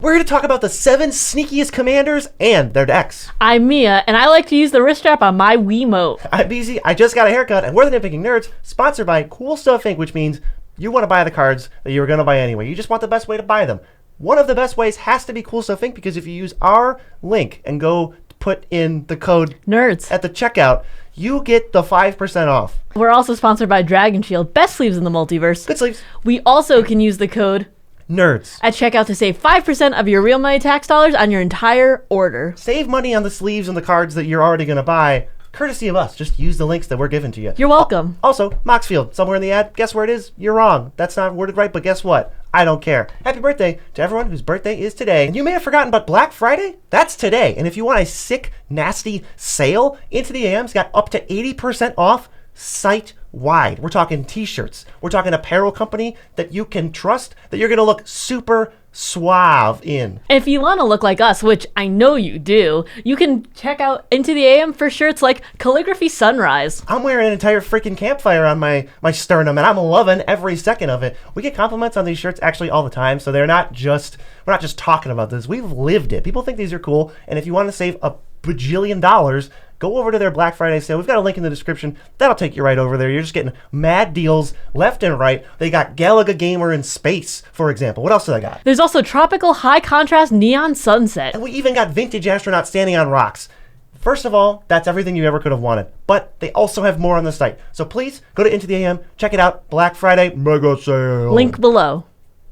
We're here to talk about the 7 sneakiest commanders and their decks. I'm Mia, and I like to use the wrist strap on my Wiimote. I'm BZ, I just got a haircut, and we're the Nitpicking Nerds, sponsored by Cool Stuff Inc., which means you want to buy the cards that you were going to buy anyway. You just want the best way to buy them. One of the best ways has to be Cool Stuff Inc., because if you use our link and go put in the code NERDS at the checkout, you get the 5% off. We're also sponsored by Dragon Shield, best sleeves in the multiverse. Good sleeves. We also can use the code Nerds at checkout to save 5% of your real money tax dollars on your entire order. Save money on the sleeves and the cards that you're already going to buy, courtesy of us. Just use the links that we're giving to you. You're welcome. Also, Moxfield, somewhere in the ad. Guess where it is? You're wrong. That's not worded right, but guess what? I don't care. Happy birthday to everyone whose birthday is today. And you may have forgotten, but Black Friday, that's today. And if you want a sick, nasty sale, IntoTheAM's got up to 80% off site-wide. We're talking t-shirts. We're talking apparel company that you can trust, that you're going to look super suave in. If you want to look like us, which I know you do, you can check out IntoTheAM for shirts like Calligraphy Sunrise. I'm wearing an entire freaking campfire on my sternum, and I'm loving every second of it. We get compliments on these shirts actually all the time, so we're not just talking about this. We've lived it. People think these are cool, and if you want to save a bajillion dollars, go over to their Black Friday sale. We've got a link in the description. That'll take you right over there. You're just getting mad deals left and right. They got Galaga Gamer in space, for example. What else do they got? There's also tropical high contrast neon sunset. And we even got vintage astronauts standing on rocks. First of all, that's everything you ever could have wanted. But they also have more on the site. So please go to IntoTheAM, check it out. Black Friday mega sale. Link below.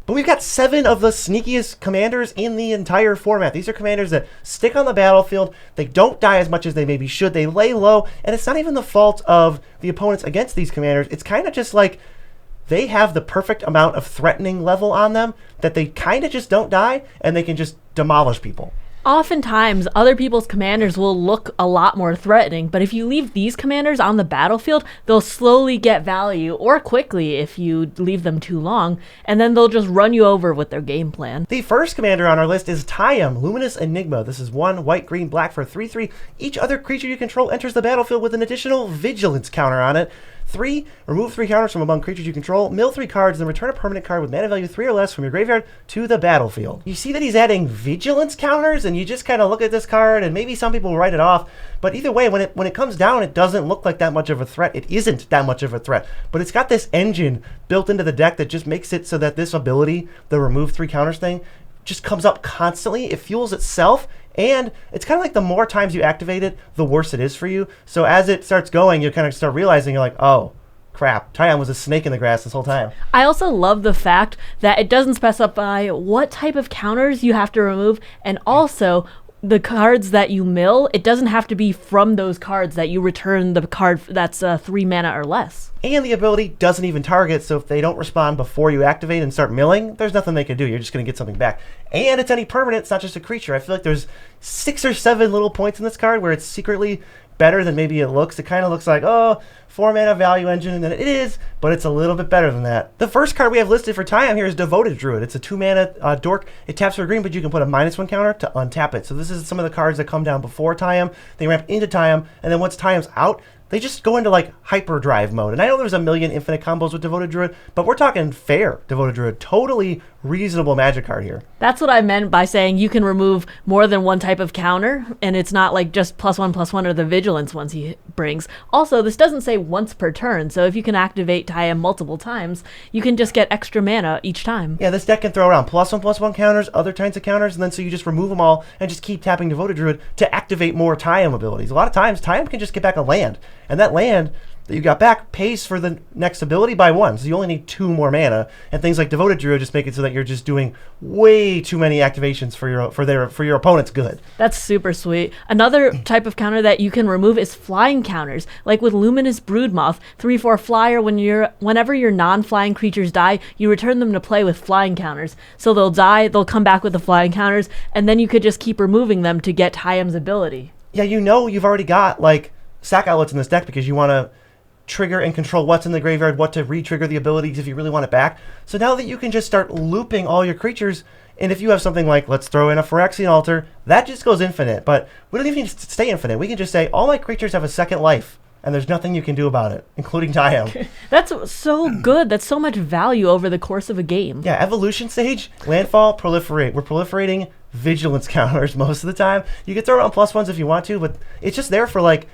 But we've got 7 of the sneakiest commanders in the entire format. These are commanders that stick on the battlefield. They don't die as much as they maybe should. They lay low, and it's not even the fault of the opponents against these commanders. It's kind of just like they have the perfect amount of threatening level on them that they kind of just don't die, and they can just demolish people. Oftentimes, other people's commanders will look a lot more threatening, but if you leave these commanders on the battlefield, they'll slowly get value, or quickly if you leave them too long, and then they'll just run you over with their game plan. The first commander on our list is IntoTheAM, Luminous Enigma. This is 1 white, green, black for 3/3. Each other creature you control enters the battlefield with an additional vigilance counter on it. 3, remove 3 counters from among creatures you control, mill 3 cards, then return a permanent card with mana value 3 or less from your graveyard to the battlefield. You see that he's adding vigilance counters, and you just kind of look at this card, and maybe some people write it off, but either way, when it comes down, it doesn't look like that much of a threat. It isn't that much of a threat, but it's got this engine built into the deck that just makes it so that this ability, the remove 3 counters thing, just comes up constantly. It fuels itself, and it's kind of like the more times you activate it, the worse it is for you. So as it starts going, you kind of start realizing, you're like, oh, crap, IntoTheAM was a snake in the grass this whole time. I also love the fact that it doesn't specify what type of counters you have to remove, and also the cards that you mill, it doesn't have to be from those cards that you return the card that's 3 mana or less. And the ability doesn't even target, so if they don't respond before you activate and start milling, there's nothing they can do. You're just going to get something back. And it's any permanent, it's not just a creature. I feel like there's 6 or 7 little points in this card where it's secretly better than maybe it looks. It kind of looks like, oh, 4 mana value engine, and then it is, but it's a little bit better than that. The first card we have listed for IntoTheAM here is Devoted Druid. It's a 2 mana dork. It taps for green, but you can put a -1 counter to untap it. So this is some of the cards that come down before IntoTheAM. They ramp into IntoTheAM, and then once IntoTheAM's out, they just go into like hyperdrive mode. And I know there's a million infinite combos with Devoted Druid, but we're talking fair Devoted Druid. Totally reasonable magic card here. That's what I meant by saying you can remove more than one type of counter, and it's not like just +1/+1 or the vigilance ones he brings. Also, this doesn't say once per turn, so if you can activate IntoTheAM multiple times, you can just get extra mana each time. Yeah, this deck can throw around +1/+1 counters, other kinds of counters, and then so you just remove them all and just keep tapping Devoted Druid to activate more IntoTheAM abilities. A lot of times, IntoTheAM can just get back a land, and that land that you got back pays for the next ability by 1, so you only need 2 more mana. And things like Devoted Druid just make it so that you're just doing way too many activations for your opponent's good. That's super sweet. Another type of counter that you can remove is flying counters, like with Luminous Broodmoth, 3/4 flyer. Whenever your non-flying creatures die, you return them to play with flying counters. So they'll die, they'll come back with the flying counters, and then you could just keep removing them to get IntoTheAM's ability. Yeah, you know you've already got like sack outlets in this deck because you want to trigger and control what's in the graveyard, what to re-trigger the abilities if you really want it back. So now that you can just start looping all your creatures, and if you have something like, let's throw in a Phyrexian Altar, that just goes infinite. But we don't even need to stay infinite. We can just say, all my creatures have a second life and there's nothing you can do about it, including TIAM. That's so good. That's so much value over the course of a game. Yeah, evolution stage, landfall, proliferate. We're proliferating vigilance counters most of the time. You can throw it on +1s if you want to, but it's just there for like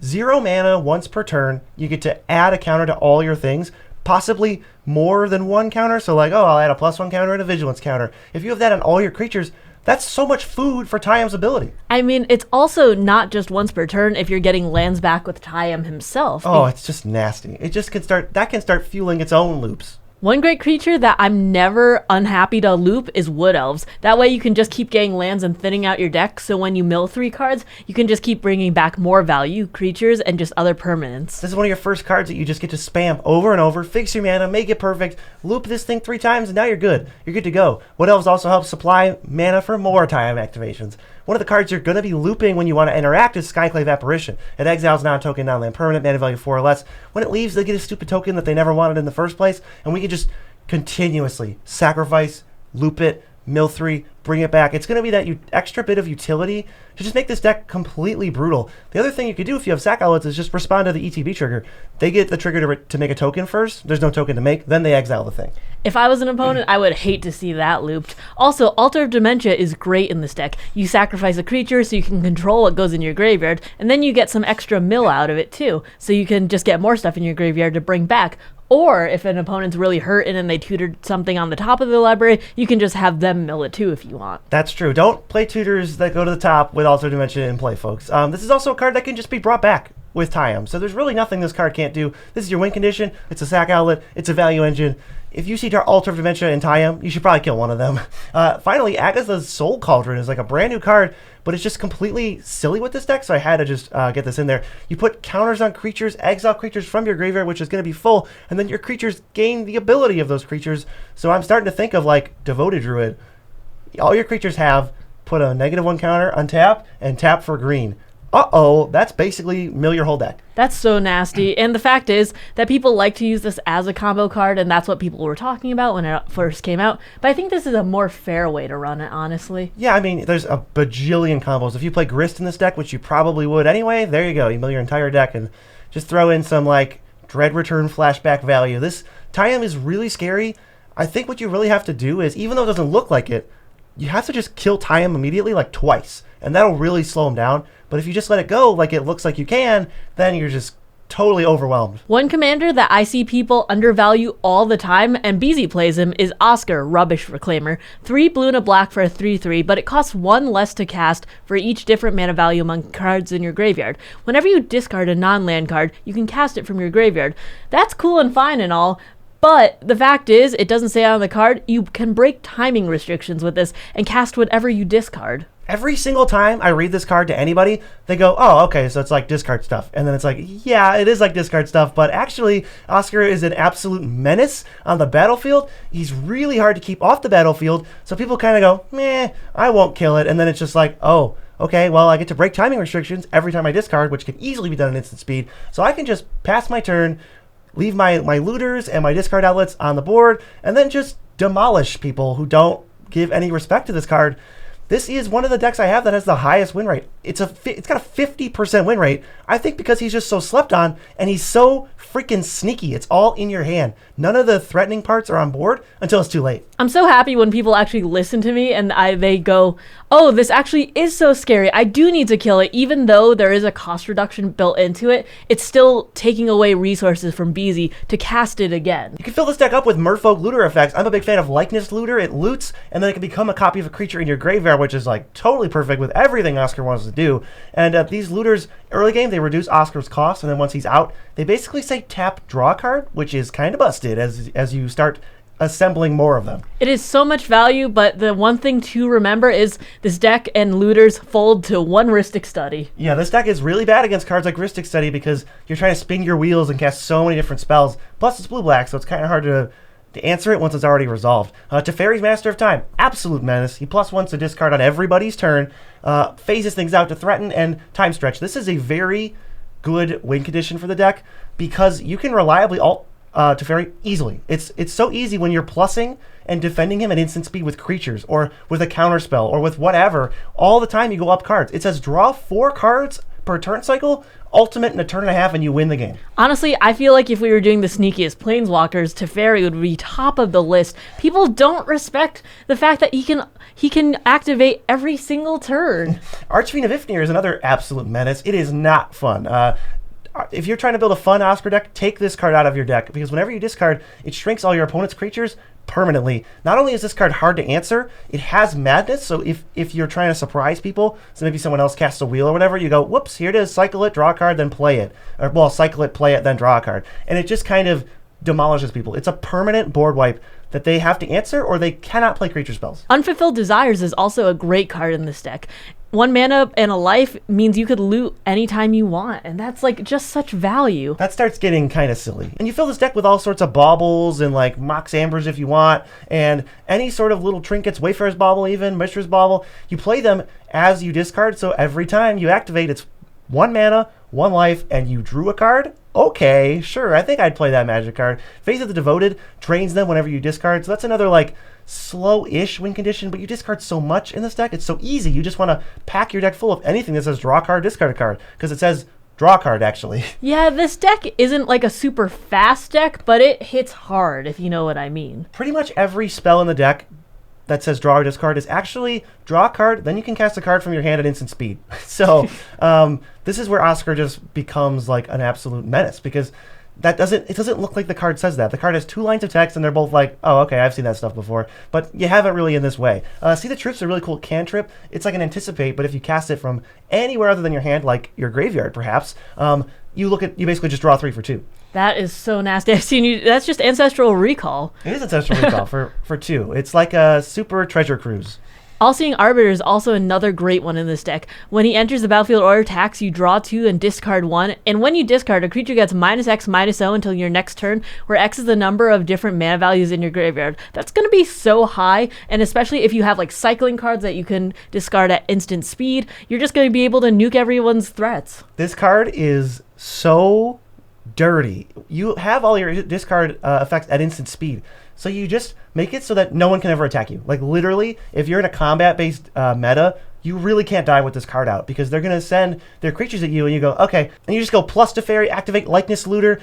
0 mana once per turn. You get to add a counter to all your things, possibly more than one counter. So like, oh, I'll add a +1 counter and a vigilance counter. If you have that on all your creatures, that's so much food for TIAM's ability. I mean, it's also not just once per turn if you're getting lands back with TIAM himself. Oh, it's just nasty. It just can start fueling its own loops. One great creature that I'm never unhappy to loop is Wood Elves. That way you can just keep getting lands and thinning out your deck, so when you mill 3 cards, you can just keep bringing back more value, creatures, and just other permanents. This is one of your first cards that you just get to spam over and over, fix your mana, make it perfect, loop this thing 3 times, and now you're good. You're good to go. Wood Elves also help supply mana for more TIAM activations. One of the cards you're going to be looping when you want to interact is Skyclave Apparition. It exiles non-token, non-land permanent, mana value 4 or less. When it leaves, they get a stupid token that they never wanted in the first place, and we can just continuously sacrifice, loop it, mill 3, bring it back. It's going to be that extra bit of utility to just make this deck completely brutal. The other thing you could do if you have sack outlets is just respond to the ETB trigger. They get the trigger to make a token first. There's no token to make. Then they exile the thing. If I was an opponent, I would hate to see that looped. Also, Altar of Dementia is great in this deck. You sacrifice a creature so you can control what goes in your graveyard, and then you get some extra mill out of it too. So you can just get more stuff in your graveyard to bring back. Or if an opponent's really hurting and they tutored something on the top of the library, you can just have them mill it too if you want. That's true. Don't play tutors that go to the top with Altar of Dementia in play, folks. This is also a card that can just be brought back with TIAM. So there's really nothing this card can't do. This is your win condition. It's a sack outlet. It's a value engine. If you see Altar of Dementia and TIAM, you should probably kill one of them. Finally, Agatha's Soul Cauldron is like a brand new card, but it's just completely silly with this deck, so I had to just get this in there. You put counters on creatures, exile creatures from your graveyard, which is going to be full, and then your creatures gain the ability of those creatures. So I'm starting to think of like Devoted Druid. All your creatures have put a -1 counter, untap, and tap for green. Uh-oh, that's basically mill your whole deck. That's so nasty. And the fact is that people like to use this as a combo card, and that's what people were talking about when it first came out. But I think this is a more fair way to run it, honestly. Yeah, I mean, there's a bajillion combos. If you play Grist in this deck, which you probably would anyway, there you go. You mill your entire deck and just throw in some, like, Dread Return flashback value. This TIAM is really scary. I think what you really have to do is, even though it doesn't look like it, you have to just kill TIAM immediately, like twice. And that'll really slow him down. But if you just let it go like it looks like you can, then you're just totally overwhelmed. One commander that I see people undervalue all the time, and BZ plays him, is Oscar, Rubbish Reclaimer. 3 blue and a black for a 3/3, but it costs 1 less to cast for each different mana value among cards in your graveyard. Whenever you discard a non-land card, you can cast it from your graveyard. That's cool and fine and all, but the fact is, it doesn't say on the card, you can break timing restrictions with this and cast whatever you discard. Every single time I read this card to anybody, they go, oh, okay, so it's like discard stuff. And then it's like, yeah, it is like discard stuff, but actually, Oscar is an absolute menace on the battlefield. He's really hard to keep off the battlefield, so people kind of go, meh, I won't kill it. And then it's just like, oh, okay, well, I get to break timing restrictions every time I discard, which can easily be done in instant speed. So I can just pass my turn, leave my looters and my discard outlets on the board, and then just demolish people who don't give any respect to this card. This is one of the decks I have that has the highest win rate. It's got a 50% win rate. I think because he's just so slept on and he's so freaking sneaky. It's all in your hand. None of the threatening parts are on board until it's too late. I'm so happy when people actually listen to me and they go, oh, this actually is so scary. I do need to kill it. Even though there is a cost reduction built into it, it's still taking away resources from BZ to cast it again. You can fill this deck up with Merfolk looter effects. I'm a big fan of Likeness Looter. It loots, and then it can become a copy of a creature in your graveyard, which is like totally perfect with everything Oscar wants to do. And these looters, early game, they reduce Oscar's cost, and then once he's out, they basically say tap, draw a card, which is kind of busted as you start assembling more of them. It is so much value, but the one thing to remember is this deck and looters fold to 1 Rhystic Study. Yeah, this deck is really bad against cards like Rhystic Study because you're trying to spin your wheels and cast so many different spells. Plus, it's blue-black, so it's kind of hard to answer it once it's already resolved. Teferi's Master of Time, absolute menace. He +1 to discard on everybody's turn, phases things out to threaten, and time stretch. This is a very good win condition for the deck because you can reliably ult Teferi easily. It's so easy when you're plussing and defending him at instant speed with creatures or with a counter spell or with whatever. All the time you go up cards. It says draw 4 cards per turn cycle, ultimate in a turn and a half, and you win the game. Honestly, I feel like if we were doing the sneakiest planeswalkers, Teferi would be top of the list. People don't respect the fact that he can activate every single turn. Archfiend of Ifnir is another absolute menace. It is not fun. If you're trying to build a fun Oscar deck, take this card out of your deck, because whenever you discard, it shrinks all your opponent's creatures permanently. Not only is this card hard to answer, it has madness, so if you're trying to surprise people, so maybe someone else casts a wheel or whatever, you go, whoops, here it is, cycle it, draw a card, then play it. Or, well, cycle it, play it, then draw a card. And it just kind of demolishes people. It's a permanent board wipe that they have to answer, or they cannot play creature spells. Unfulfilled Desires is also a great card in this deck. 1 mana and a life means you could loot anytime you want, and that's like just such value. That starts getting kind of silly. And you fill this deck with all sorts of baubles and like Mox Ambers if you want, and any sort of little trinkets, Wayfarer's Bauble even, Mishra's Bauble. You play them as you discard, so every time you activate, it's 1 mana, 1 life, and you drew a card. Okay, sure, I think I'd play that Magic card. Phase of the Devoted drains them whenever you discard, so that's another like slow-ish win condition, but you discard so much in this deck, it's so easy. You just want to pack your deck full of anything that says draw a card, discard a card, because it says draw a card, actually. Yeah, this deck isn't like a super fast deck, but it hits hard, if you know what I mean. Pretty much every spell in the deck that says draw or discard is actually draw a card, then you can cast a card from your hand at instant speed. So this is where Oscar just becomes like an absolute menace, because it doesn't look like the card says that. The card has 2 lines of text, and they're both like, oh, okay, I've seen that stuff before. But you haven't really in this way. See the Truth's a really cool cantrip. It's like an Anticipate, but if you cast it from anywhere other than your hand, like your graveyard perhaps, you basically just draw 3 for 2. That is so nasty. I've seen you. That's just Ancestral Recall. It is Ancestral Recall for 2. It's like a super treasure cruise. All-Seeing Arbiter is also another great one in this deck. When he enters the battlefield or attacks, you draw 2 and discard 1. And when you discard, a creature gets -X/-0 until your next turn, where X is the number of different mana values in your graveyard. That's going to be so high, and especially if you have like cycling cards that you can discard at instant speed, you're just going to be able to nuke everyone's threats. This card is so dirty. You have all your discard effects at instant speed. So you just make it so that no one can ever attack you. Like literally, if you're in a combat-based meta, you really can't die with this card out, because they're going to send their creatures at you, and you go, okay. And you just go plus Teferi, activate Likeness Looter,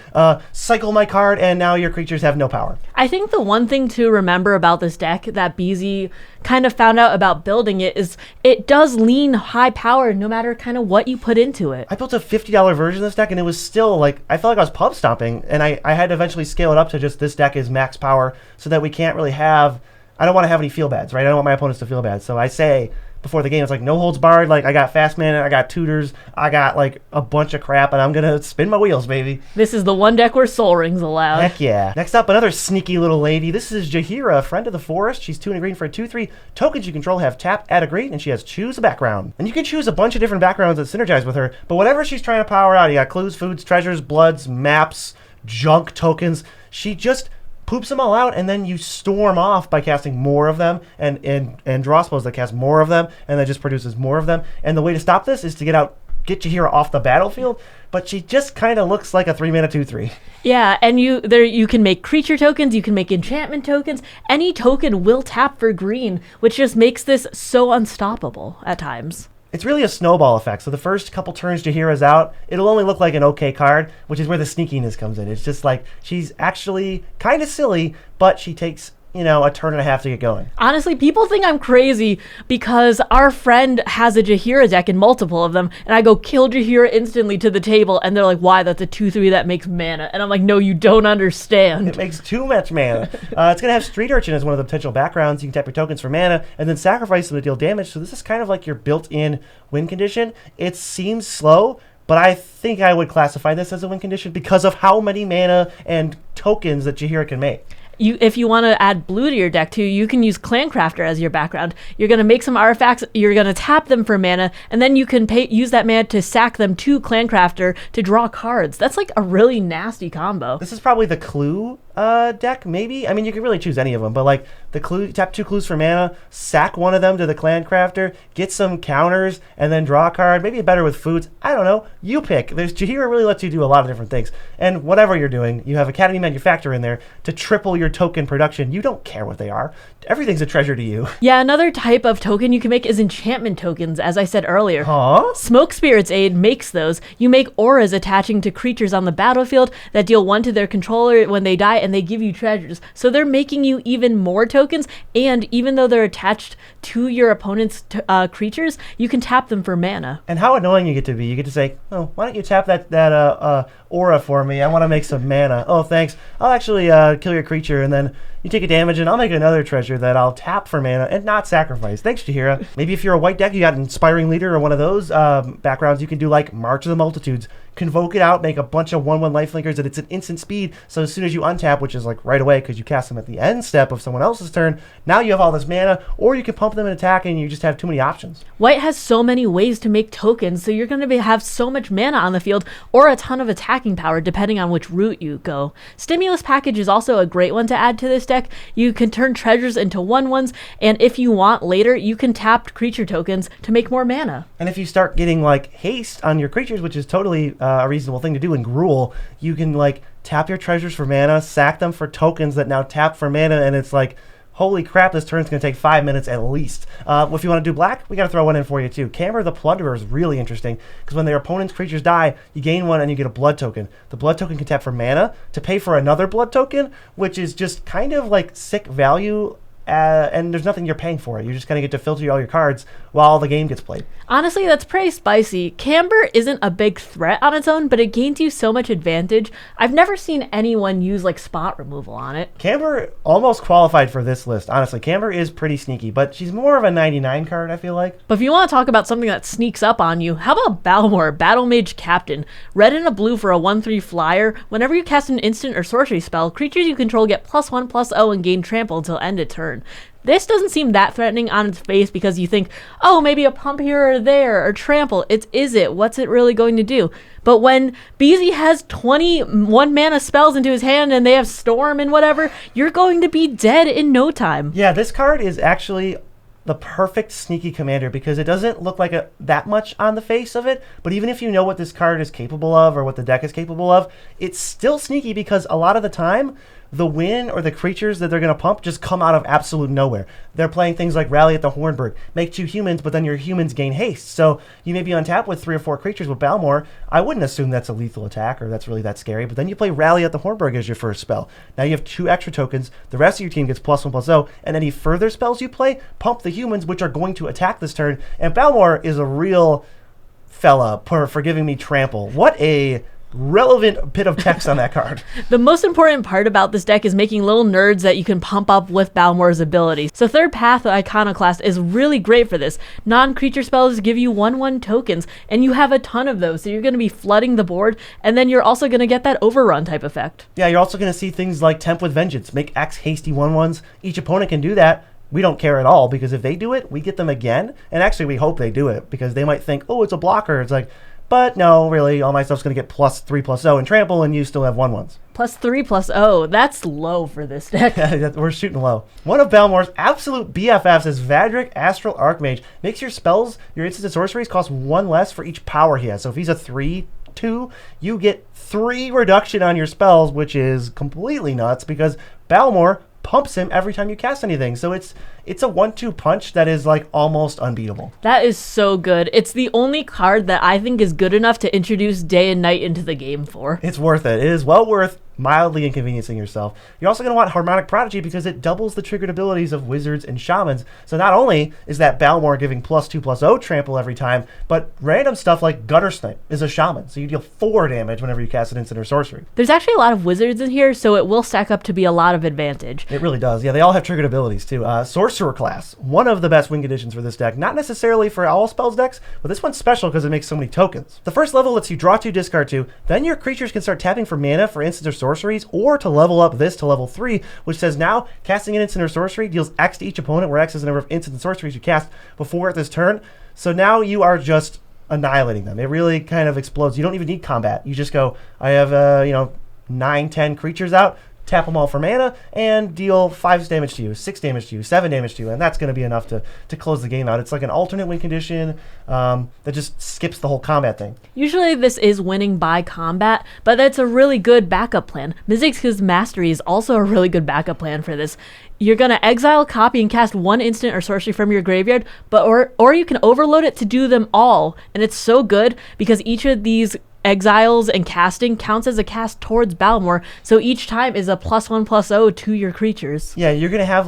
cycle my card, and now your creatures have no power. I think the one thing to remember about this deck that BZ kind of found out about building it is it does lean high power no matter kind of what you put into it. I built a $50 version of this deck, and it was still like, I felt like I was pub stomping, and I had to eventually scale it up to just this deck is max power, so that we can't really have, I don't want to have any feel bads, right? I don't want my opponents to feel bad. So I say before the game, it's like no holds barred, like I got fast mana, I got tutors, I got like a bunch of crap, and I'm gonna spin my wheels, baby. This is the one deck where Soul Ring's allowed. Heck yeah. Next up, another sneaky little lady. This is Jaheira, Friend of the Forest. She's 2 and a green for a 2/3. Tokens you control have tapped, add a green, and she has choose a background. And you can choose a bunch of different backgrounds that synergize with her, but whatever she's trying to power out, you got clues, foods, treasures, bloods, maps, junk tokens. She just poops them all out, and then you storm off by casting more of them, and draw spells that cast more of them, and that just produces more of them. And the way to stop this is to get Jaheira off the battlefield, but she just kind of looks like a 3-mana 2/3. Yeah, and you can make creature tokens, you can make enchantment tokens. Any token will tap for green, which just makes this so unstoppable at times. It's really a snowball effect. So the first couple turns Jaheira's out, it'll only look like an okay card, which is where the sneakiness comes in. It's just like she's actually kind of silly, but she takes, a turn and a half to get going. Honestly, people think I'm crazy because our friend has a Jaheira deck and multiple of them, and I go kill Jaheira instantly to the table, and they're like, why? That's a 2/3 that makes mana. And I'm like, no, you don't understand. It makes too much mana. It's going to have Street Urchin as one of the potential backgrounds. You can tap your tokens for mana, and then sacrifice them to deal damage. So this is kind of like your built-in win condition. It seems slow, but I think I would classify this as a win condition because of how many mana and tokens that Jaheira can make. If you want to add blue to your deck too, you can use Clancrafter as your background. You're going to make some artifacts, you're going to tap them for mana, and then you can use that mana to sack them to Clancrafter to draw cards. That's like a really nasty combo. This is probably the clue deck, maybe. I mean, you can really choose any of them, but like the clue, tap 2 clues for mana, sack one of them to the clan crafter, get some counters, and then draw a card. Maybe better with foods. I don't know. You pick. Jaheira really lets you do a lot of different things. And whatever you're doing, you have Academy Manufacturer in there to triple your token production. You don't care what they are. Everything's a treasure to you. Yeah, another type of token you can make is enchantment tokens, as I said earlier. Huh? Smoke Spirit's Aid makes those. You make auras attaching to creatures on the battlefield that deal 1 to their controller when they die, and they give you treasures. So they're making you even more tokens, and even though they're attached to your opponent's creatures, you can tap them for mana. And how annoying you get to be. You get to say, oh, why don't you tap that aura for me? I want to make some mana. Oh, thanks. I'll actually kill your creature, and then you take a damage, and I'll make another treasure that I'll tap for mana and not sacrifice. Thanks, Jaheira. Maybe if you're a white deck, you got Inspiring Leader or one of those backgrounds, you can do like March of the Multitudes. Convoke it out, make a bunch of 1/1 lifelinkers that it's an instant speed, so as soon as you untap, which is like right away because you cast them at the end step of someone else's turn, now you have all this mana, or you can pump them and attack, and you just have too many options. White has so many ways to make tokens, so you're going to have so much mana on the field, or a ton of attacking power, depending on which route you go. Stimulus Package is also a great one to add to this deck. You can turn treasures into 1/1s, and if you want later, you can tap creature tokens to make more mana. And if you start getting like haste on your creatures, which is totally a reasonable thing to do in Gruul, you can like tap your treasures for mana, sack them for tokens that now tap for mana, and it's like, holy crap, this turn's going to take 5 minutes at least. If you want to do black, we got to throw one in for you too. Camber the Plunderer is really interesting because when their opponent's creatures die, you gain one and you get a blood token. The blood token can tap for mana to pay for another blood token, which is just kind of like sick value. And there's nothing you're paying for it. You're just going to get to filter all your cards while the game gets played. Honestly, that's pretty spicy. Camber isn't a big threat on its own, but it gains you so much advantage. I've never seen anyone use like spot removal on it. Camber almost qualified for this list. Honestly, Camber is pretty sneaky, but she's more of a 99 card, I feel like. But if you want to talk about something that sneaks up on you, how about Balmor, Battle Mage Captain? Red and a blue for a 1/3 flyer. Whenever you cast an instant or sorcery spell, creatures you control get +1/+0 and gain trample until end of turn. This doesn't seem that threatening on its face because you think, oh, maybe a pump here or there, or trample. Is it? What's it really going to do? But when BZ has 21 mana spells into his hand and they have Storm and whatever, you're going to be dead in no time. Yeah, this card is actually the perfect sneaky commander because it doesn't look like that much on the face of it, but even if you know what this card is capable of or what the deck is capable of, it's still sneaky because a lot of the time, the win or the creatures that they're going to pump just come out of absolute nowhere. They're playing things like Rally at the Hornburg, make 2 humans, but then your humans gain haste. So you may be on tap with 3 or 4 creatures with Balmor. I wouldn't assume that's a lethal attack or that's really that scary, but then you play Rally at the Hornburg as your first spell. Now you have 2 extra tokens. The rest of your team gets +1/+0, and any further spells you play, pump the humans, which are going to attack this turn. And Balmor is a real fella for giving me trample. What a relevant bit of text on that card. The most important part about this deck is making little nerds that you can pump up with Balmor's abilities. So Third Path Iconoclast is really great for this. Non-creature spells give you 1/1 tokens, and you have a ton of those, so you're going to be flooding the board, and then you're also going to get that overrun type effect. Yeah, you're also going to see things like Temp with Vengeance, make X hasty 1/1s. Each opponent can do that. We don't care at all because if they do it, we get them again. And actually, we hope they do it because they might think, oh, it's a blocker. It's like, but no, really, all my stuff's going to get +3/+0 and trample, and you still have 1/1s. +3/+0. That's low for this deck. We're shooting low. One of Balmor's absolute BFFs is Vadrik Astral Archmage. Makes your spells, your instants and sorceries cost 1 less for each power he has. So if he's a 3/2, you get 3 reduction on your spells, which is completely nuts because Balmor pumps him every time you cast anything. So it's a 1/2 punch that is like almost unbeatable. That is so good. It's the only card that I think is good enough to introduce day and night into the game for. It's worth it. It is well worth mildly inconveniencing yourself. You're also going to want Harmonic Prodigy because it doubles the triggered abilities of wizards and shamans. So not only is that Balmor giving +2/+0 trample every time, but random stuff like Gutter Snipe is a shaman. So you deal 4 damage whenever you cast an instant or sorcery. There's actually a lot of wizards in here, so it will stack up to be a lot of advantage. It really does. Yeah, they all have triggered abilities too. Sorcerer class, one of the best win conditions for this deck. Not necessarily for all spells decks, but this one's special because it makes so many tokens. The first level lets you draw 2, discard 2. Then your creatures can start tapping for mana for instants or sorceries, or to level up this to level 3, which says now casting an instant or sorcery deals X to each opponent, where X is the number of instants and sorceries you cast before this turn. So now you are just annihilating them. It really kind of explodes. You don't even need combat. You just go, I have 9, 10 creatures out. tap them all for mana, and deal 5 damage to you, 6 damage to you, 7 damage to you, and that's going to be enough to close the game out. It's like an alternate win condition that just skips the whole combat thing. Usually this is winning by combat, but that's a really good backup plan. Mizzix's Mastery is also a really good backup plan for this. You're going to exile, copy, and cast 1 instant or sorcery from your graveyard, but or you can overload it to do them all, and it's so good because each of these exiles and casting counts as a cast towards Balmor, so each time is a +1/+0 to your creatures. Yeah, you're going to have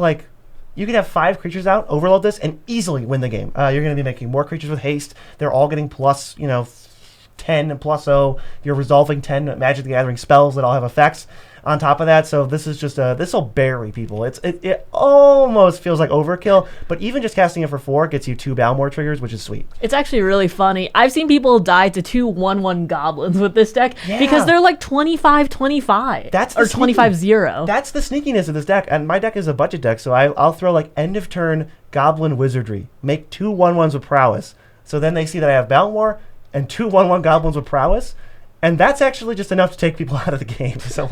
you can have 5 creatures out, overload this, and easily win the game. You're going to be making more creatures with haste. They're all getting plus, 10 and +0. You're resolving 10 Magic the Gathering spells that all have effects on top of that. So this is just this will bury people. It almost feels like overkill, but even just casting it for 4 gets you 2 Balmor triggers, which is sweet. It's actually really funny. I've seen people die to 2 1/1 goblins with this deck because they're like 25-25 or 25-0. That's the sneakiness of this deck. And my deck is a budget deck, so I'll throw like end of turn Goblin Wizardry, make 2 1/1s with prowess. So then they see that I have Balmor and 2 1/1 goblins with prowess. And that's actually just enough to take people out of the game. So,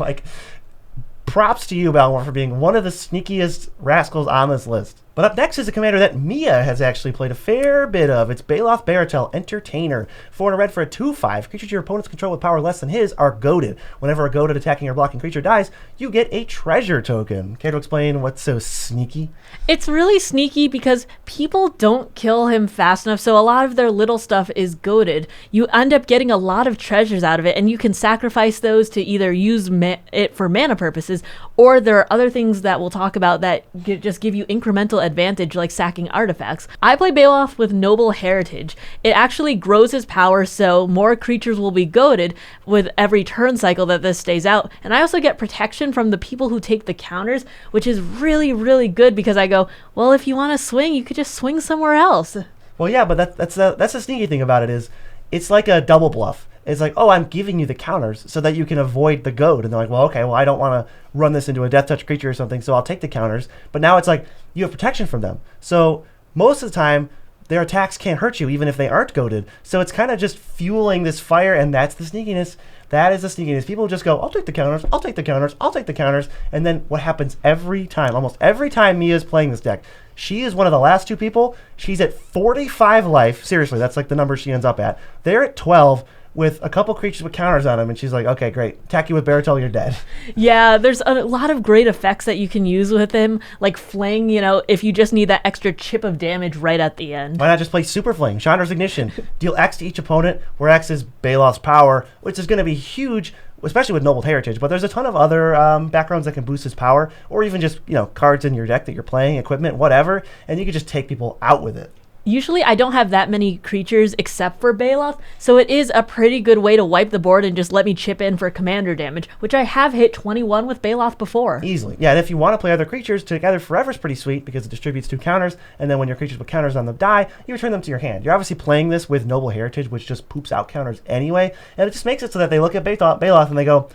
props to you, Balmor, for being one of the sneakiest rascals on this list. But up next is a commander that Mia has actually played a fair bit of. It's Baloth Baratel, Entertainer. 4 and a red for a 2/5. Creatures your opponents control with power less than his are goaded. Whenever a goaded attacking or blocking creature dies, you get a treasure token. Care to explain what's so sneaky? It's really sneaky because people don't kill him fast enough, so a lot of their little stuff is goaded. You end up getting a lot of treasures out of it, and you can sacrifice those to either use it for mana purposes, or there are other things that we'll talk about that just give you incremental advantage, like sacking artifacts. I play Baloth with Noble Heritage. It actually grows his power, so more creatures will be goaded with every turn cycle that this stays out. And I also get protection from the people who take the counters, which is really, really good because I go, well, if you want to swing, you could just swing somewhere else. Well, yeah, but that's the sneaky thing about it is it's like a double bluff. It's like, oh, I'm giving you the counters so that you can avoid the goad. And they're like, well, okay, I don't want to run this into a death touch creature or something, so I'll take the counters. But now it's like you have protection from them. So most of the time, their attacks can't hurt you even if they aren't goaded. So it's kind of just fueling this fire, and that's the sneakiness. That is the sneakiness. People just go, I'll take the counters, I'll take the counters, I'll take the counters. And then what happens every time, almost every time Mia's playing this deck, she is one of the last 2 people. She's at 45 life. Seriously, that's like the number she ends up at. They're at 12 with a couple creatures with counters on them, and she's like, okay, great. Attack you with Baratel, you're dead. Yeah, there's a lot of great effects that you can use with him, like Fling, if you just need that extra chip of damage right at the end. Why not just play Super Fling, Chandra's Ignition, deal X to each opponent, where X is Baloth's power, which is going to be huge, especially with Noble Heritage, but there's a ton of other backgrounds that can boost his power, or even just, cards in your deck that you're playing, equipment, whatever, and you can just take people out with it. Usually I don't have that many creatures except for Baloth, so it is a pretty good way to wipe the board and just let me chip in for commander damage, which I have hit 21 with Baloth before. Easily. Yeah, and if you want to play other creatures, Together Forever is pretty sweet because it distributes 2 counters, and then when your creatures with counters on them die, you return them to your hand. You're obviously playing this with Noble Heritage, which just poops out counters anyway, and it just makes it so that they look at Baloth and they go,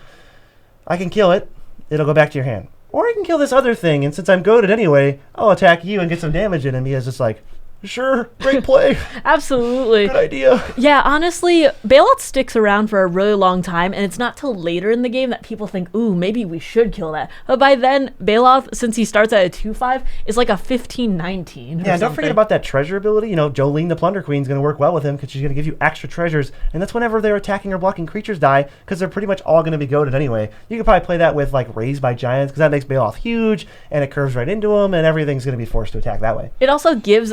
I can kill it, it'll go back to your hand. Or I can kill this other thing, and since I'm goaded anyway, I'll attack you and get some damage in, and Mia's just like, sure, great play. Absolutely. Good idea. Yeah, honestly, Baloth sticks around for a really long time, and it's not till later in the game that people think, ooh, maybe we should kill that. But by then, Baloth, since he starts at a 2/5, is like a 15-19. Yeah, and don't forget about that treasure ability. Jolene the Plunder Queen is going to work well with him because she's going to give you extra treasures, and that's whenever they're attacking or blocking creatures die, because they're pretty much all going to be goaded anyway. You could probably play that with, Raised by Giants, because that makes Baloth huge, and it curves right into him, and everything's going to be forced to attack that way. It also gives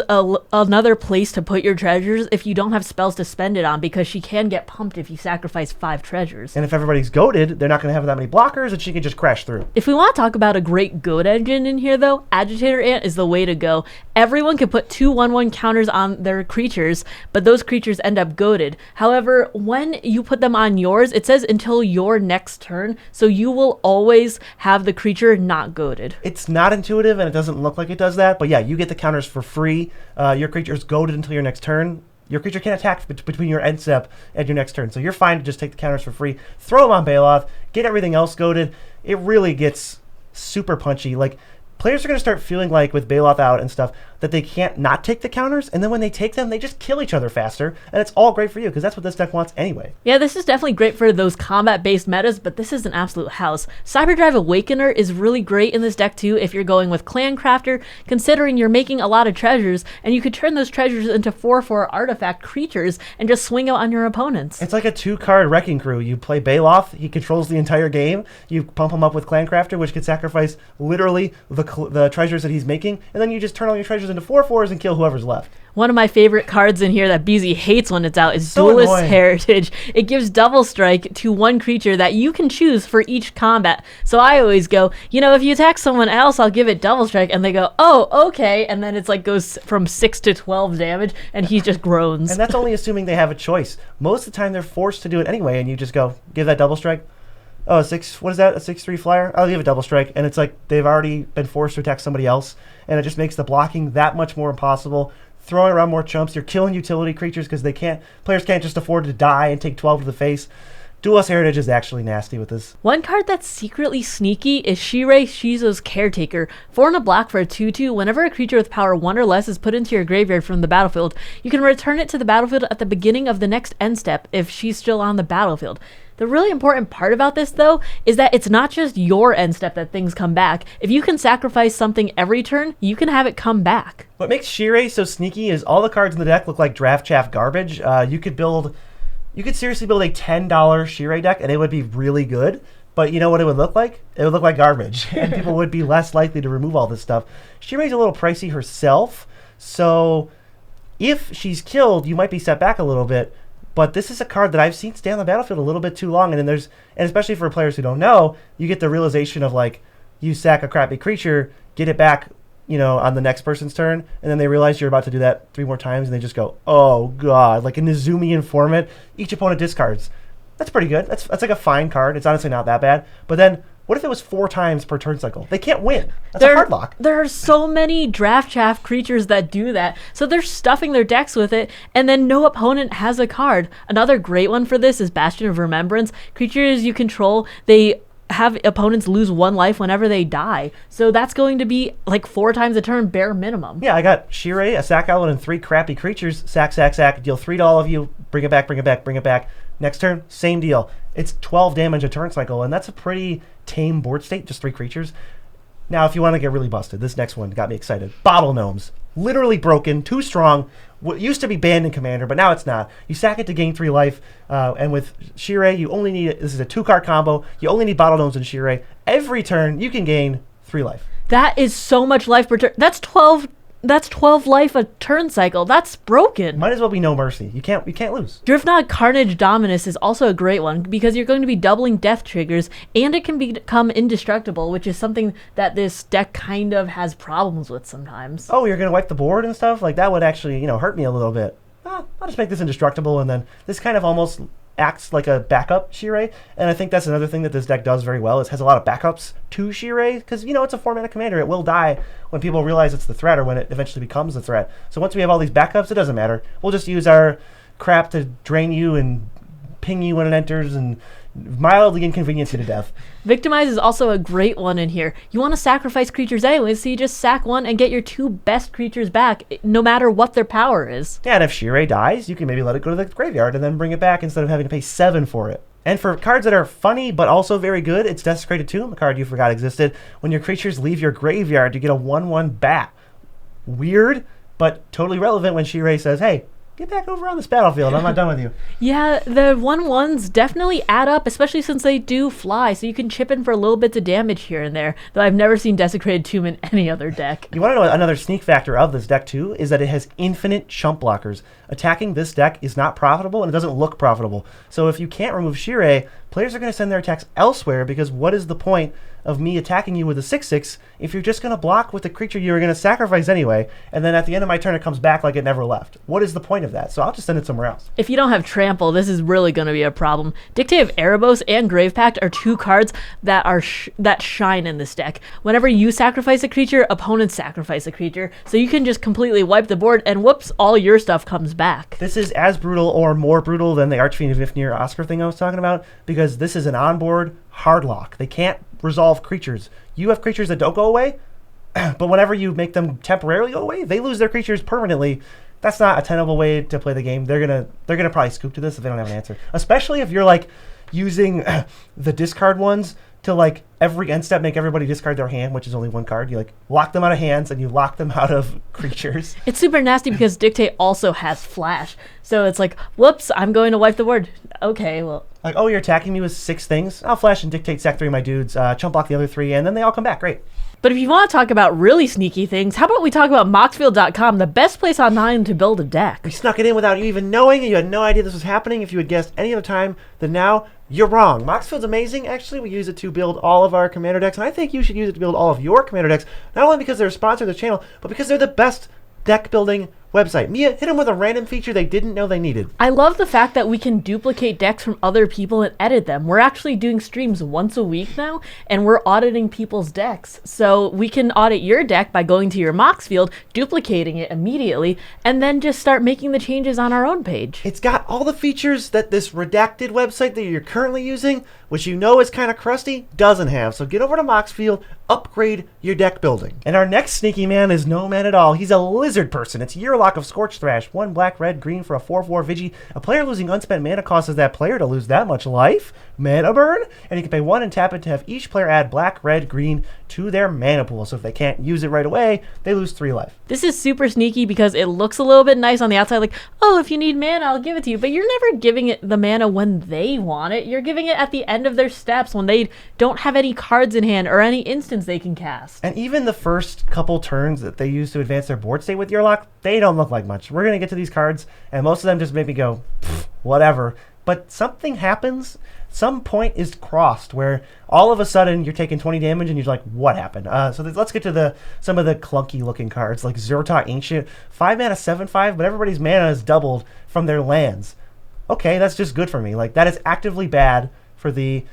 another place to put your treasures if you don't have spells to spend it on, because she can get pumped if you sacrifice 5 treasures. And if everybody's goaded, they're not going to have that many blockers, and she can just crash through. If we want to talk about a great goad engine in here, though, Agitator Ant is the way to go. Everyone can put 2 1/1 counters on their creatures, but those creatures end up goaded. However, when you put them on yours, it says until your next turn, so you will always have the creature not goaded. It's not intuitive, and it doesn't look like it does that, but yeah, you get the counters for free. Your creature's goaded until your next turn. Your creature can't attack between your end step and your next turn, so you're fine to just take the counters for free. Throw them on Baloth, get everything else goaded. It really gets super punchy. players are going to start feeling like, with Baloth out and stuff, that they can't not take the counters, and then when they take them, they just kill each other faster, and it's all great for you, because that's what this deck wants anyway. Yeah, this is definitely great for those combat-based metas, but this is an absolute house. Cyberdrive Awakener is really great in this deck too if you're going with Clan Crafter, considering you're making a lot of treasures, and you could turn those treasures into 4/4 artifact creatures and just swing out on your opponents. It's like a 2-card Wrecking Crew. You play Baloth, he controls the entire game, you pump him up with Clan Crafter, which could sacrifice literally the treasures that he's making, and then you just turn all your treasures into 4/4s and kill whoever's left. One of my favorite cards in here that BZ hates when it's out is So Duelist annoying. Heritage. It gives double strike to one creature that you can choose for each combat. So I always go, if you attack someone else, I'll give it double strike. And they go, oh, okay. And then it's like goes from 6 to 12 damage, and he just groans. And that's only assuming they have a choice. Most of the time, they're forced to do it anyway, and you just go, give that double strike. Oh, what is that? A 6/3 flyer? I'll give a double strike. And it's like they've already been forced to attack somebody else, and it just makes the blocking that much more impossible. Throwing around more chumps, you're killing utility creatures because players can't just afford to die and take 12 to the face. Duelist Heritage is actually nasty with this. One card that's secretly sneaky is Shirei Shizo's Caretaker. 4 and a black for a 2/2. Whenever a creature with power 1 or less is put into your graveyard from the battlefield, you can return it to the battlefield at the beginning of the next end step if she's still on the battlefield. The really important part about this, though, is that it's not just your end step that things come back. If you can sacrifice something every turn, you can have it come back. What makes Shirei so sneaky is all the cards in the deck look like draft chaff garbage. You could seriously build a $10 Shirei deck, and it would be really good. But you know what it would look like? It would look like garbage, and people would be less likely to remove all this stuff. Shirei's a little pricey herself, so if she's killed, you might be set back a little bit. But this is a card that I've seen stay on the battlefield a little bit too long, and especially for players who don't know, you get the realization of like, you sack a crappy creature, get it back, on the next person's turn, and then they realize you're about to do that 3 more times, and they just go, oh god, like in the Zoomian format, each opponent discards. That's pretty good. That's like a fine card. It's honestly not that bad. But then, what if it was 4 times per turn cycle? They can't win. That's a hard lock. There are so many draft chaff creatures that do that, so they're stuffing their decks with it, and then no opponent has a card. Another great one for this is Bastion of Remembrance. Creatures you control, they have opponents lose 1 life whenever they die. So that's going to be like 4 times a turn, bare minimum. Yeah, I got Shirei, a sack outlet, and 3 crappy creatures. Sack, deal 3 to all of you. Bring it back. Next turn, same deal. It's 12 damage a turn cycle, and that's a pretty tame board state, just 3 creatures. Now, if you want to get really busted, this next one got me excited. Bottle Gnomes. Literally broken, too strong. What used to be banned in Commander, but now it's not. You sack it to gain 3 life, and with Shirei, you only need, this is a 2-card combo, you only need Bottle Gnomes and Shirei. Every turn, you can gain 3 life. That is so much life per turn. That's 12 life a turn cycle. That's broken. Might as well be no mercy. You can't lose. Driftnod Carnage Dominus is also a great one because you're going to be doubling death triggers, and it can become indestructible, which is something that this deck kind of has problems with sometimes. Oh, you're going to wipe the board and stuff? Like, that would actually, hurt me a little bit. I'll just make this indestructible, and then this kind of almost acts like a backup Shirei, and I think that's another thing that this deck does very well, is has a lot of backups to Shirei, because it's a 4-mana commander. It will die when people realize it's the threat, or when it eventually becomes the threat. So once we have all these backups, it doesn't matter. We'll just use our crap to drain you and ping you when it enters, and mildly inconvenience you to death. Victimize is also a great one in here. You want to sacrifice creatures anyway, so you just sack 1 and get your 2 best creatures back, no matter what their power is. Yeah, and if Shirei dies, you can maybe let it go to the graveyard and then bring it back instead of having to pay 7 for it. And for cards that are funny but also very good, it's Desecrated Tomb, a card you forgot existed. When your creatures leave your graveyard, you get a 1/1 bat. Weird, but totally relevant when Shirei says, hey, get back over on this battlefield. I'm not done with you. Yeah, the 1/1s definitely add up, especially since they do fly, so you can chip in for little bits of damage here and there, though I've never seen Desecrated Tomb in any other deck. You want to know another sneak factor of this deck, too, is that it has infinite chump blockers. Attacking this deck is not profitable, and it doesn't look profitable. So if you can't remove Shirei, players are going to send their attacks elsewhere, because what is the point of me attacking you with a 6/6 if you're just going to block with the creature you were going to sacrifice anyway, and then at the end of my turn it comes back like it never left? What is the point of that? So I'll just send it somewhere else. If you don't have Trample, this is really going to be a problem. Dictate of Erebos and Grave Pact are 2 cards that that shine in this deck. Whenever you sacrifice a creature, opponents sacrifice a creature, so you can just completely wipe the board, and whoops, all your stuff comes back. This is as brutal or more brutal than the Archfiend of Ifnir Oscar thing I was talking about, because this is an onboard hard lock. They can't resolve creatures. You have creatures that don't go away, But whenever you make them temporarily go away, they lose their creatures permanently. That's not a tenable way to play the game. They're gonna probably scoop to this if they don't have an answer. Especially if you're like using the discard ones to like every end step make everybody discard their hand, which is only one card. You like lock them out of hands and you lock them out of creatures. It's super nasty because Dictate also has Flash. So it's like, whoops, I'm going to wipe the board. Okay, well. Like, oh, you're attacking me with 6 things? I'll Flash and Dictate, sack 3 of my dudes, chump block the other 3, and then they all come back. Great. But if you want to talk about really sneaky things, how about we talk about Moxfield.com, the best place online to build a deck. We snuck it in without you even knowing, and you had no idea this was happening. If you had guessed any other time than now, you're wrong. Moxfield's amazing. Actually, we use it to build all of our commander decks, and I think you should use it to build all of your commander decks, not only because they're a sponsor of the channel, but because they're the best deck building website. Mia, hit them with a random feature they didn't know they needed. I love the fact that we can duplicate decks from other people and edit them. We're actually doing streams once a week now, and we're auditing people's decks. So we can audit your deck by going to your Moxfield, duplicating it immediately, and then just start making the changes on our own page. It's got all the features that this redacted website that you're currently using, which you know is kind of crusty, doesn't have. So get over to Moxfield, upgrade your deck building. And our next sneaky man is no man at all. He's a lizard person. It's Yearlock of Scorch Thrash. 1 black, red, green for a 4/4 Vigi. A player losing unspent mana causes that player to lose that much life. Mana burn. And you can pay 1 and tap it to have each player add black, red, green to their mana pool. So if they can't use it right away, they lose 3 life. This is super sneaky because it looks a little bit nice on the outside, like, oh, if you need mana, I'll give it to you. But you're never giving it the mana when they want it. You're giving it at the end of their steps when they don't have any cards in hand or any instants they can cast. And even the first couple turns that they use to advance their board state with Yearlock, they don't look like much. We're going to get to these cards, and most of them just make me go, whatever. But something happens. Some point is crossed where all of a sudden you're taking 20 damage and you're like, what happened? Let's get to some of the clunky looking cards like Zerta Ancient, 5 mana 7/5, but everybody's mana is doubled from their lands. Okay, that's just good for me. Like, that is actively bad for the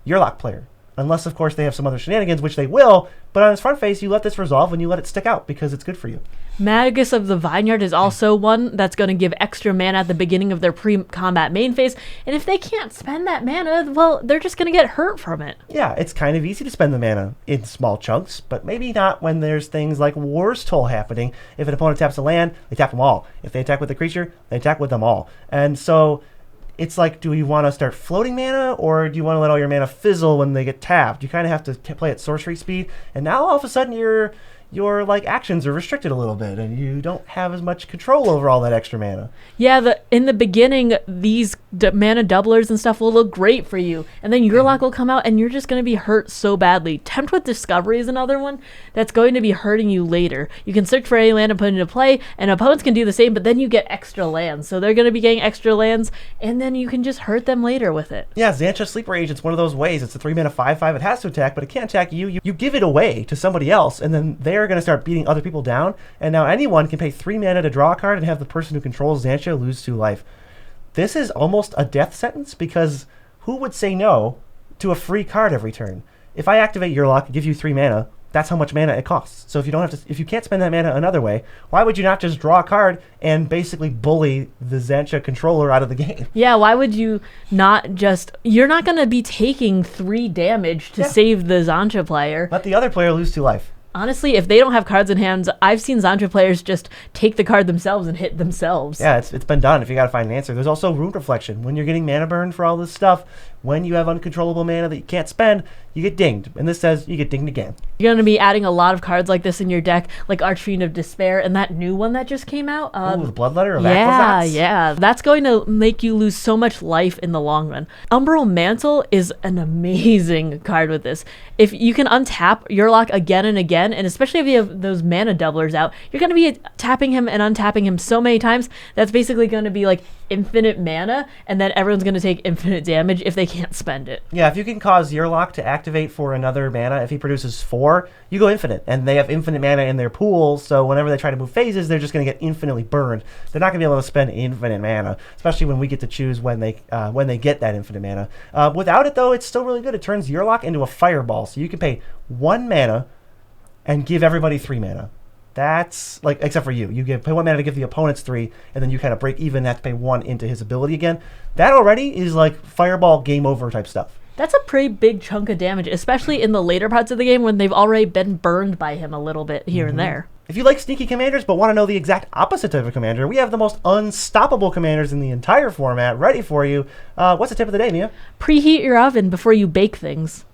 Yearlock player. Unless, of course, they have some other shenanigans, which they will. But on its front face, you let this resolve and you let it stick out because it's good for you. Magus of the Vineyard is also one that's going to give extra mana at the beginning of their pre-combat main phase. And if they can't spend that mana, well, they're just going to get hurt from it. Yeah, it's kind of easy to spend the mana in small chunks, but maybe not when there's things like War's Toll happening. If an opponent taps a land, they tap them all. If they attack with a creature, they attack with them all. And so it's like, do you want to start floating mana, or do you want to let all your mana fizzle when they get tapped? You kind of have to play at sorcery speed, and now all of a sudden your like actions are restricted a little bit, and you don't have as much control over all that extra mana. Yeah, in the beginning, these mana doublers and stuff will look great for you, and then Yearlock will come out, and you're just going to be hurt so badly. Tempt with Discovery is another one that's going to be hurting you later. You can search for any land and put it into play, and opponents can do the same, but then you get extra lands. So they're going to be getting extra lands, and then you can just hurt them later with it. Yeah, Xantcha Sleeper Agent's one of those ways. It's a 3 mana 5/5. It has to attack, but it can't attack you. You give it away to somebody else, and then they're going to start beating other people down, and now anyone can pay 3 mana to draw a card and have the person who controls Xantcha lose 2 life. This is almost a death sentence, because who would say no to a free card every turn? If I activate Yearlock and give you 3 mana, that's how much mana it costs. So if you can't spend that mana another way, why would you not just draw a card and basically bully the Xantcha controller out of the game? Yeah, why would you not just... You're not going to be taking 3 damage to save the Xantcha player. Let the other player lose 2 life. Honestly, if they don't have cards in hand, I've seen Xantcha players just take the card themselves and hit themselves. Yeah, it's been done if you got to find an answer. There's also Rune Reflection. When you're getting mana burn for all this stuff, when you have uncontrollable mana that you can't spend, you get dinged. And this says you get dinged again. You're going to be adding a lot of cards like this in your deck, like Archfiend of Despair and that new one that just came out. The Bloodletter of Aquazats? Aquazats? Yeah. That's going to make you lose so much life in the long run. Umbral Mantle is an amazing card with this. If you can untap Yearlock again and again, and especially if you have those mana doublers out, you're going to be tapping him and untapping him so many times, that's basically going to be like infinite mana, and then everyone's going to take infinite damage if they can't spend it. Yeah, if you can cause Yearlock to activate for another mana, if he produces 4, you go infinite, and they have infinite mana in their pool, so whenever they try to move phases, they're just going to get infinitely burned. They're not going to be able to spend infinite mana, especially when we get to choose when they get that infinite mana. Without it, though, it's still really good. It turns Yearlock into a fireball, so you can pay 1 mana and give everybody 3 mana. That's, like, except for you. You pay 1 mana to give the opponents 3, and then you kind of break even and have to pay 1 into his ability again. That already is, like, fireball game over type stuff. That's a pretty big chunk of damage, especially in the later parts of the game when they've already been burned by him a little bit here and there. If you like sneaky commanders but want to know the exact opposite type of commander, we have the most unstoppable commanders in the entire format ready for you. What's the tip of the day, Mia? Preheat your oven before you bake things.